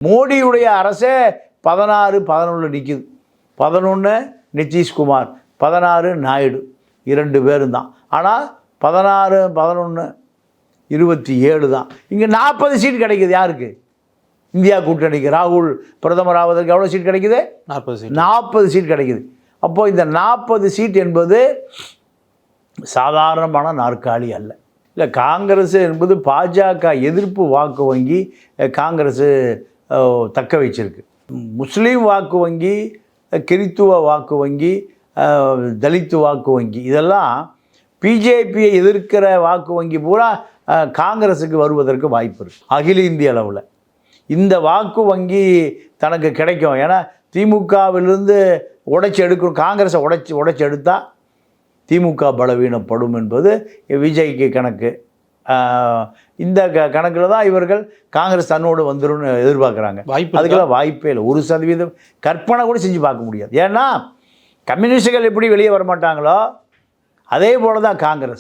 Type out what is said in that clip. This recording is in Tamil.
மோடியுடைய அரசே 16-11 நிற்கிது. 11 நிதிஷ்குமார், 16 நாயுடு, 2 பேரும் தான். ஆனால் 16, 11, 27 தான். இங்கே 40 சீட் கிடைக்குது. யாருக்கு? இந்தியா கூட்டணிக்கு. ராகுல் பிரதமர் ஆவதற்கு எவ்வளோ சீட் கிடைக்குது? 40 சீட் கிடைக்குது. அப்போது இந்த 40 சீட் என்பது சாதாரணமான நாற்காலி அல்ல. இல்லை, காங்கிரஸ் என்பது பாஜக எதிர்ப்பு வாக்கு வங்கி காங்கிரஸ் தக்க வச்சிருக்கு. முஸ்லீம் வாக்கு வங்கி, கிறித்துவ வாக்கு வங்கி, தலித்து வாக்கு வங்கி, இதெல்லாம் பிஜேபியை எதிர்க்கிற வாக்கு வங்கி பூரா காங்கிரஸுக்கு வருவதற்கு வாய்ப்பு இருக்குது. அகில இந்திய அளவில் இந்த வாக்கு வங்கி தனக்கு கிடைக்கும். ஏன்னா திமுகவிலிருந்து உடைச்சி எடுக்கணும். காங்கிரஸை உடைச்சி எடுத்தால் திமுக பலவீனப்படும் என்பது விஜய்க்கு கணக்கு. இந்த கணக்கில் தான் இவர்கள் காங்கிரஸ் தன்னோடு வந்துடும் எதிர்பார்க்குறாங்க. அதுக்கெல்லாம் வாய்ப்பே இல்லை. 1% கற்பனை கூட செஞ்சு பார்க்க முடியாது. ஏன்னா கம்யூனிஸ்டுகள் எப்படி வெளியே வரமாட்டாங்களோ அதே போல் தான் காங்கிரஸ்.